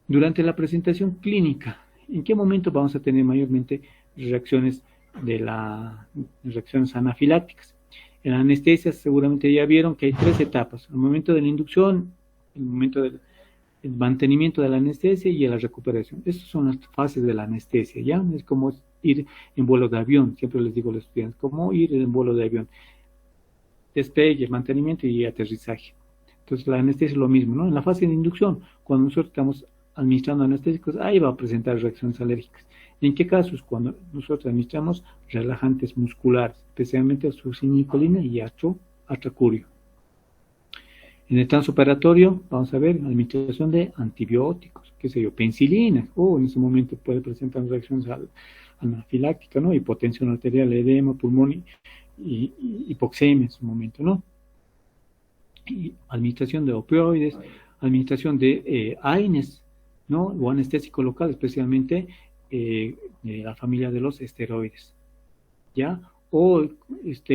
Durante la presentación clínica, ¿en qué momento vamos a tener mayormente reacciones reacciones anafilácticas? En la anestesia seguramente ya vieron que hay 3 etapas: el momento de la inducción, el momento del mantenimiento de la anestesia y la recuperación. Estas son las fases de la anestesia, ¿ya? Es como ir en vuelo de avión, siempre les digo a los estudiantes, como ir en vuelo de avión. Despegue, mantenimiento y aterrizaje. Entonces la anestesia es lo mismo, ¿no? En la fase de inducción, cuando nosotros estamos administrando anestésicos, ahí va a presentar reacciones alérgicas. ¿En qué casos? Cuando nosotros administramos relajantes musculares, especialmente succinicolina y atracurio. En el transoperatorio, vamos a ver, administración de antibióticos, qué sé yo, penicilina, en ese momento puede presentar reacciones anafilácticas, ¿no? Hipotensión arterial, edema, pulmón y hipoxemia en su momento, ¿no? Y administración de opioides, administración de AINES, ¿no? O anestésico local, especialmente de la familia de los esteroides, ¿ya? O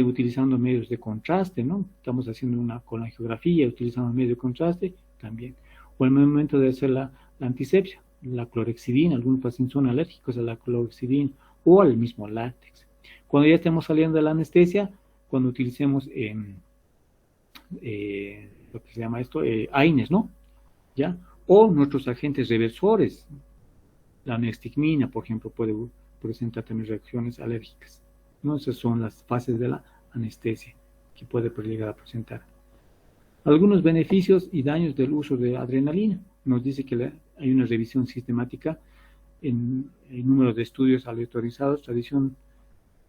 utilizando medios de contraste, ¿no? Estamos haciendo una colangiografía, utilizando medios de contraste también. O el momento de hacer la antisepsia, la clorexidina, algunos pacientes son alérgicos a la clorexidina o al mismo látex. Cuando ya estemos saliendo de la anestesia, cuando utilicemos lo que se llama esto, AINES, ¿no? ¿Ya? O nuestros agentes reversores, la nestigmina, por ejemplo, puede presentar también reacciones alérgicas, ¿no? Esas son las fases de la anestesia que puede llegar a presentar. Algunos beneficios y daños del uso de adrenalina. Nos dice que hay una revisión sistemática en el número de estudios aleatorizados, tradición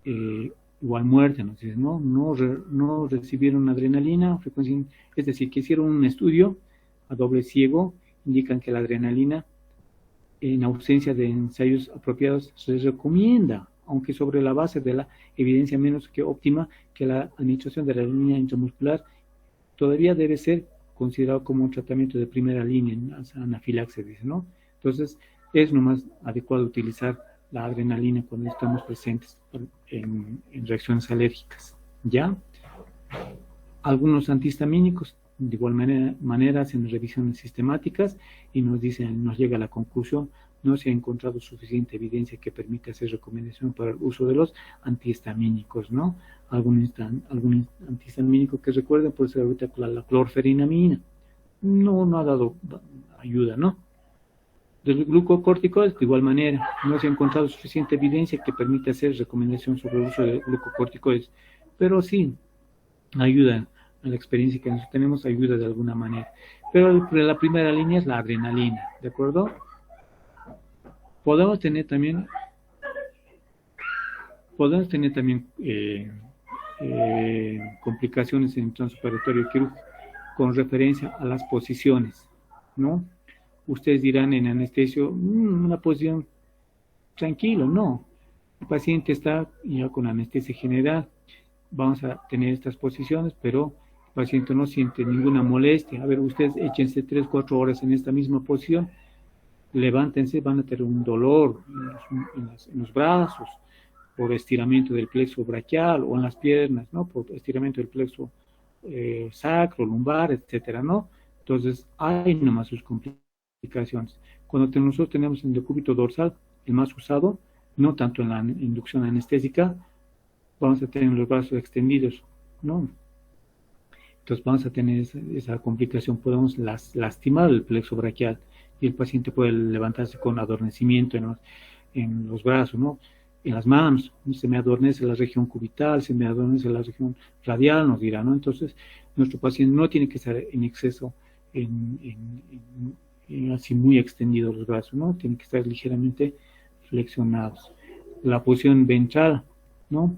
igual muerte, nos dice, no recibieron adrenalina, frecuencia, es decir, que hicieron un estudio a doble ciego, indican que la adrenalina, en ausencia de ensayos apropiados, se recomienda, aunque sobre la base de la evidencia menos que óptima, que la administración de la adrenalina intramuscular todavía debe ser considerado como un tratamiento de primera línea en anafilaxia, dice, ¿no? Entonces, es nomás adecuado utilizar la adrenalina cuando estamos presentes en reacciones alérgicas, ¿ya? Algunos antihistamínicos, de igual manera hacen revisiones sistemáticas y nos llega a la conclusión no se ha encontrado suficiente evidencia que permita hacer recomendación para el uso de los antihistamínicos, ¿no? Algún antihistamínico que recuerden, puede ser ahorita la clorferinamina, no ha dado ayuda, ¿no? De los glucocorticoides, de igual manera, no se ha encontrado suficiente evidencia que permita hacer recomendación sobre el uso de glucocorticoides, pero sí ayuda a la experiencia que nosotros tenemos, ayuda de alguna manera. Pero la primera línea es la adrenalina, ¿de acuerdo? Podemos tener también complicaciones en el transoperatorio quirúrgico con referencia a las posiciones, ¿no? Ustedes dirán en anestesio, una posición tranquilo, no. El paciente está ya con anestesia general, vamos a tener estas posiciones, pero el paciente no siente ninguna molestia. A ver, ustedes échense 3-4 horas en esta misma posición, levántense, van a tener un dolor en los brazos, por estiramiento del plexo braquial, o en las piernas, ¿no? Por estiramiento del plexo sacro, lumbar, etcétera, ¿no? Entonces, hay nomás sus complicaciones. Cuando nosotros tenemos el decúbito dorsal, el más usado, no tanto en la inducción anestésica, vamos a tener los brazos extendidos, ¿no? Entonces vamos a tener esa complicación, podemos lastimar el plexo braquial y el paciente puede levantarse con adormecimiento en los brazos, ¿no? En las manos, se me adormece la región cubital, se me adormece la región radial, nos dirá, ¿no? Entonces, nuestro paciente no tiene que estar en exceso, así muy extendidos los brazos, ¿no? Tienen que estar ligeramente flexionados. La posición ventral, ¿no?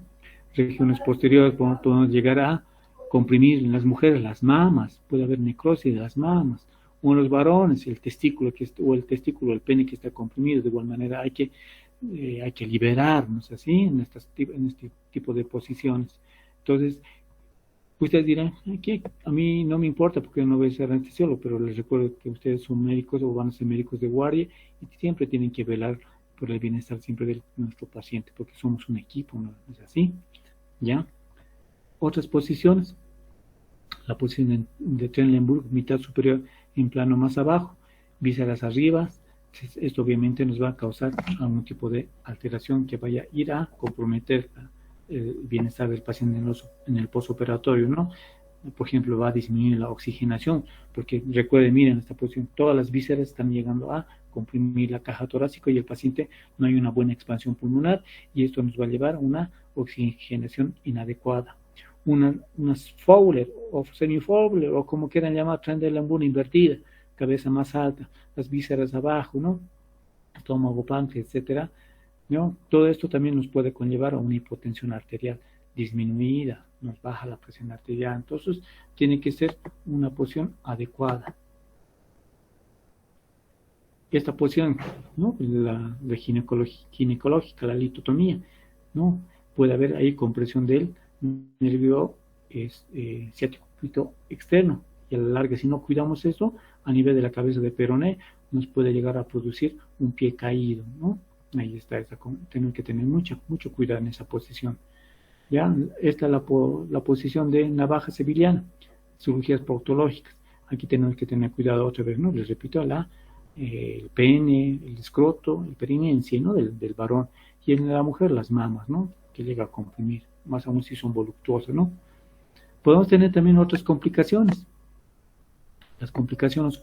Regiones posteriores, podemos llegar a comprimir en las mujeres las mamas, puede haber necrosis de las mamas, o en los varones el testículo el pene que está comprimido. De igual manera hay que liberarnos así en este tipo de posiciones. Entonces, ustedes dirán, aquí a mí no me importa porque no voy a ser anestesiólogo, pero les recuerdo que ustedes son médicos o van a ser médicos de guardia y siempre tienen que velar por el bienestar siempre de nuestro paciente, porque somos un equipo, ¿no es así? ¿Ya? Otras posiciones, la posición de Trendelenburg, mitad superior en plano más abajo, vísceras arriba. Esto obviamente nos va a causar algún tipo de alteración que vaya a ir a comprometer el bienestar del paciente en el postoperatorio, ¿no? Por ejemplo, va a disminuir la oxigenación, porque recuerden, miren esta posición, todas las vísceras están llegando a comprimir la caja torácica y el paciente no hay una buena expansión pulmonar y esto nos va a llevar a una oxigenación inadecuada. Unas Fowler o semi-Fowler o como quieran llamar, Trendelenburg invertida, cabeza más alta, las vísceras abajo, ¿no? Estómago, páncreas, etcétera, ¿no? Todo esto también nos puede conllevar a una hipotensión arterial disminuida, nos baja la presión arterial, entonces tiene que ser una posición adecuada. Esta posición, ¿no? La de ginecológica, la litotomía, ¿no? Puede haber ahí compresión del nervio ciático externo, y a la larga, si no cuidamos eso, a nivel de la cabeza de peroné, nos puede llegar a producir un pie caído, ¿no? Ahí está, tenemos que tener mucho cuidado en esa posición. ¿Ya? Esta es la posición de navaja sevillana, cirugías proctológicas. Aquí tenemos que tener cuidado otra vez, ¿no? Les repito, el pene, el escroto, el perineo en sí, ¿no? Del varón, y en la mujer las mamas, ¿no? Que llega a comprimir, más aún si son voluptuosas, ¿no? Podemos tener también otras complicaciones. Las complicaciones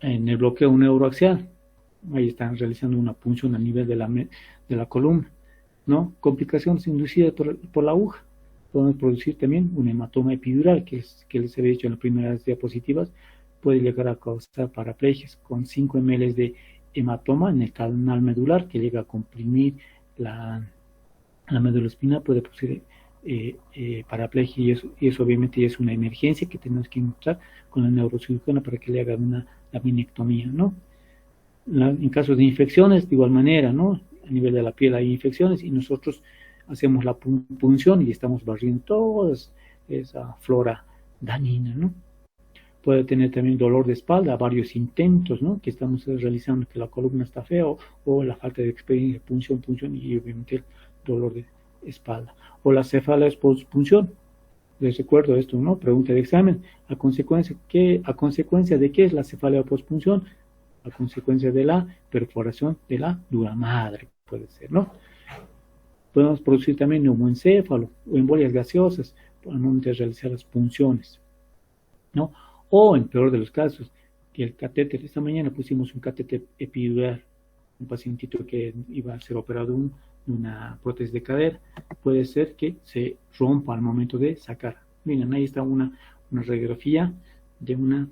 en el bloqueo neuroaxial. Ahí están realizando una punción a nivel de la columna, ¿no? Complicaciones inducidas por la aguja. Podemos producir también un hematoma epidural, que les había dicho en las primeras diapositivas, puede llegar a causar paraplegias con 5 ml de hematoma en el canal medular, que llega a comprimir la médula espinal, puede producir paraplegia, y eso obviamente ya es una emergencia que tenemos que encontrar con la neurocirujana para que le hagan una laminectomía, ¿no? En casos de infecciones, de igual manera, ¿no? A nivel de la piel hay infecciones y nosotros hacemos la punción y estamos barriendo toda esa flora dañina, ¿no? Puede tener también dolor de espalda, varios intentos, ¿no? Que estamos realizando, que la columna está fea o la falta de experiencia, punción y obviamente el dolor de espalda. O la cefalea pospunción. Les recuerdo esto, ¿no? Pregunta de examen. ¿A consecuencia de qué es la cefalea pospunción? a consecuencia de la perforación de la dura madre, puede ser, ¿no? Podemos producir también neumoencéfalo o embolias gaseosas al momento de realizar las punciones, ¿no? O en peor de los casos, que el catéter, esta mañana pusimos un catéter epidural, un pacientito que iba a ser operado de una prótesis de cadera, puede ser que se rompa al momento de sacar. Miren, ahí está una radiografía de una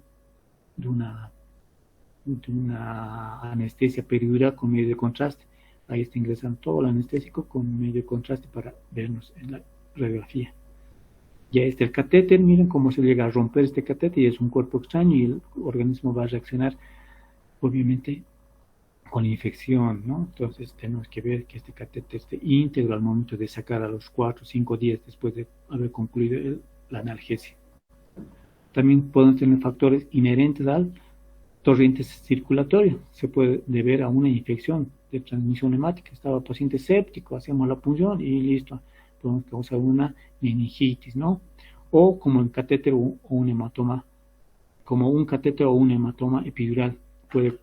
anestesia peridural con medio de contraste. Ahí está ingresando todo el anestésico con medio de contraste para vernos en la radiografía. Ya está el catéter, miren cómo se llega a romper este catéter y es un cuerpo extraño y el organismo va a reaccionar obviamente con infección, ¿no? Entonces tenemos que ver que este catéter esté íntegro al momento de sacar a los 4 o 5 días después de haber concluido la analgesia. También podemos tener factores inherentes al torrente circulatorio. Se puede deber a una infección de transmisión hemática. Estaba el paciente séptico, hacemos la punción y listo. Podemos causar una meningitis, ¿no? O como un catéter o un hematoma, como un catéter o un hematoma epidural. Puede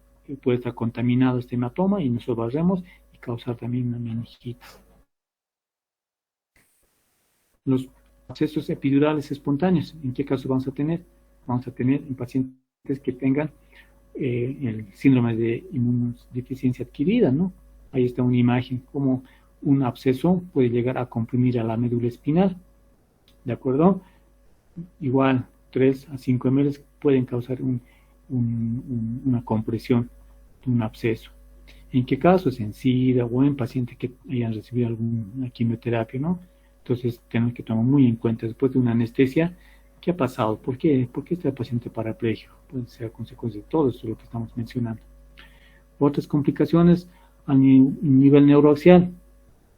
estar contaminado este hematoma y nosotros barremos y causar también una meningitis. Los abscesos epidurales espontáneos, ¿en qué caso vamos a tener? Vamos a tener en pacientes que tengan el síndrome de inmunodeficiencia adquirida, ¿no? Ahí está una imagen, como un absceso puede llegar a comprimir a la médula espinal, ¿de acuerdo? Igual, 3 a 5 ml pueden causar una compresión de un absceso. ¿En qué casos? En SIDA o en pacientes que hayan recibido alguna quimioterapia, ¿no? Entonces tenemos que tomar muy en cuenta después de una anestesia, ¿qué ha pasado? ¿Por qué está el paciente parapléjico? Puede ser a consecuencia de todo esto lo que estamos mencionando. Otras complicaciones a nivel neuroaxial,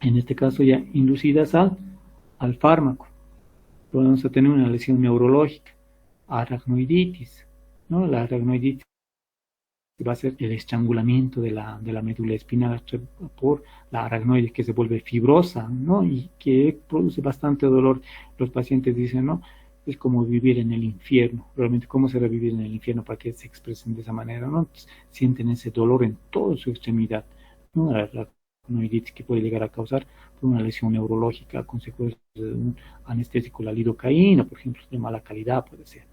en este caso ya inducidas al fármaco. Podemos tener una lesión neurológica, aracnoiditis, ¿no? La aracnoiditis va a ser el estrangulamiento de la médula espinal por la aracnoide que se vuelve fibrosa, ¿no? Y que produce bastante dolor. Los pacientes dicen, ¿no? Es como vivir en el infierno. Realmente, ¿cómo será vivir en el infierno para que se expresen de esa manera, ¿no? Pues, sienten ese dolor en toda su extremidad, ¿no? La aracnoiditis que puede llegar a causar por una lesión neurológica a consecuencia de un anestésico, la lidocaína, por ejemplo, de mala calidad puede ser.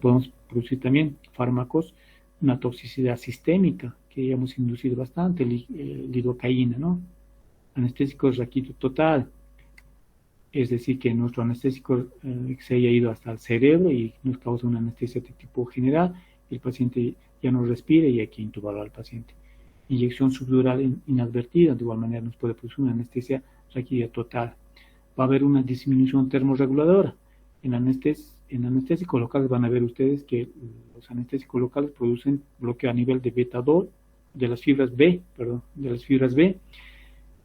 Podemos producir también fármacos, una toxicidad sistémica que hemos inducido bastante, lidocaína, ¿no? Anestésico raquídeo total, es decir, que nuestro anestésico se haya ido hasta el cerebro y nos causa una anestesia de tipo general, el paciente ya no respira y hay que intubarlo al paciente. Inyección subdural inadvertida, de igual manera nos puede producir una anestesia raquídea total. Va a haber una disminución termorreguladora. En anestésicos locales van a ver ustedes que los anestésicos locales producen bloqueo a nivel de beta 2, de las fibras B,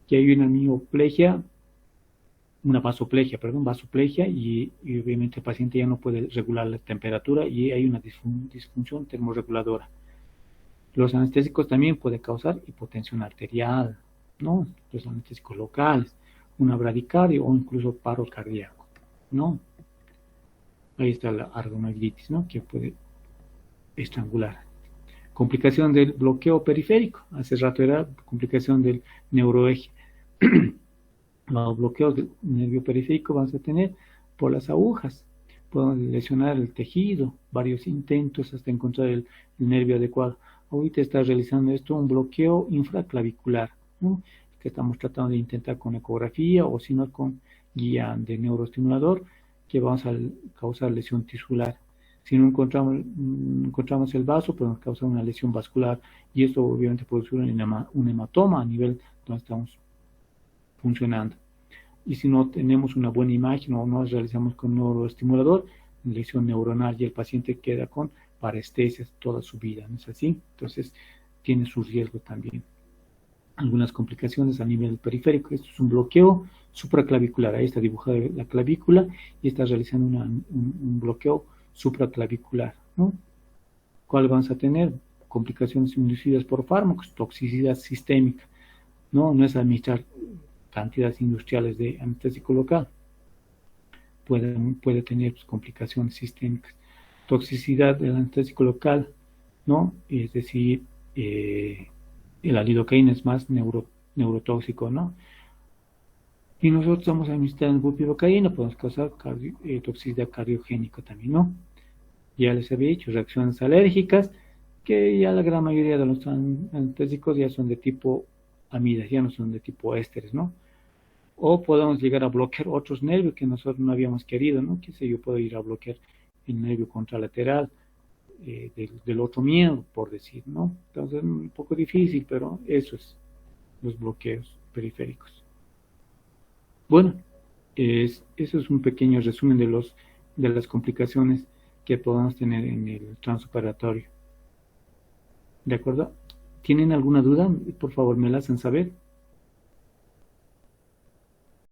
que hay una mioplegia, vasoplegia y obviamente el paciente ya no puede regular la temperatura y hay una disfunción termorreguladora. Los anestésicos también pueden causar hipotensión arterial, ¿no? Los anestésicos locales, una bradicardia o incluso paro cardíaco, ¿no? Ahí está la aracnoiditis, ¿no? Que puede estrangular. Complicación del bloqueo periférico. Hace rato era complicación del neuroeje. Los bloqueos del nervio periférico vamos a tener por las agujas. Podemos lesionar el tejido, varios intentos hasta encontrar el nervio adecuado. Ahorita está realizando esto un bloqueo infraclavicular, ¿no? Que estamos tratando de intentar con ecografía o si no con guía de neuroestimulador, que vamos a causar lesión tisular. Si no encontramos el vaso, podemos causar una lesión vascular y esto obviamente produce un hematoma a nivel donde estamos funcionando. Y si no tenemos una buena imagen o no realizamos con neuroestimulador, lesión neuronal y el paciente queda con parestesias toda su vida, ¿no es así? Entonces tiene su riesgo también. Algunas complicaciones a nivel periférico. Esto es un bloqueo supraclavicular. Ahí está dibujada la clavícula y está realizando un bloqueo supraclavicular, ¿no? ¿Cuál vamos a tener? Complicaciones inducidas por fármacos, toxicidad sistémica, ¿no? No es administrar cantidades industriales de anestésico local. Puede tener complicaciones sistémicas. Toxicidad del anestésico local ¿no? Es decir, la lidocaína es más neurotóxico, ¿no? Y nosotros estamos administrando bupivacaína, podemos causar toxicidad cardiogénica también, ¿no? Ya les había dicho, reacciones alérgicas, que ya la gran mayoría de los anestésicos ya son de tipo amidas, ya no son de tipo ésteres, ¿no? O podemos llegar a bloquear otros nervios que nosotros no habíamos querido, ¿no? Que sé yo, puedo ir a bloquear el nervio contralateral del otro miembro, por decir, ¿no? Entonces es un poco difícil, pero eso es los bloqueos periféricos. Bueno, eso es un pequeño resumen de las complicaciones que podamos tener en el transoperatorio. ¿De acuerdo? ¿Tienen alguna duda? Por favor, me la hacen saber.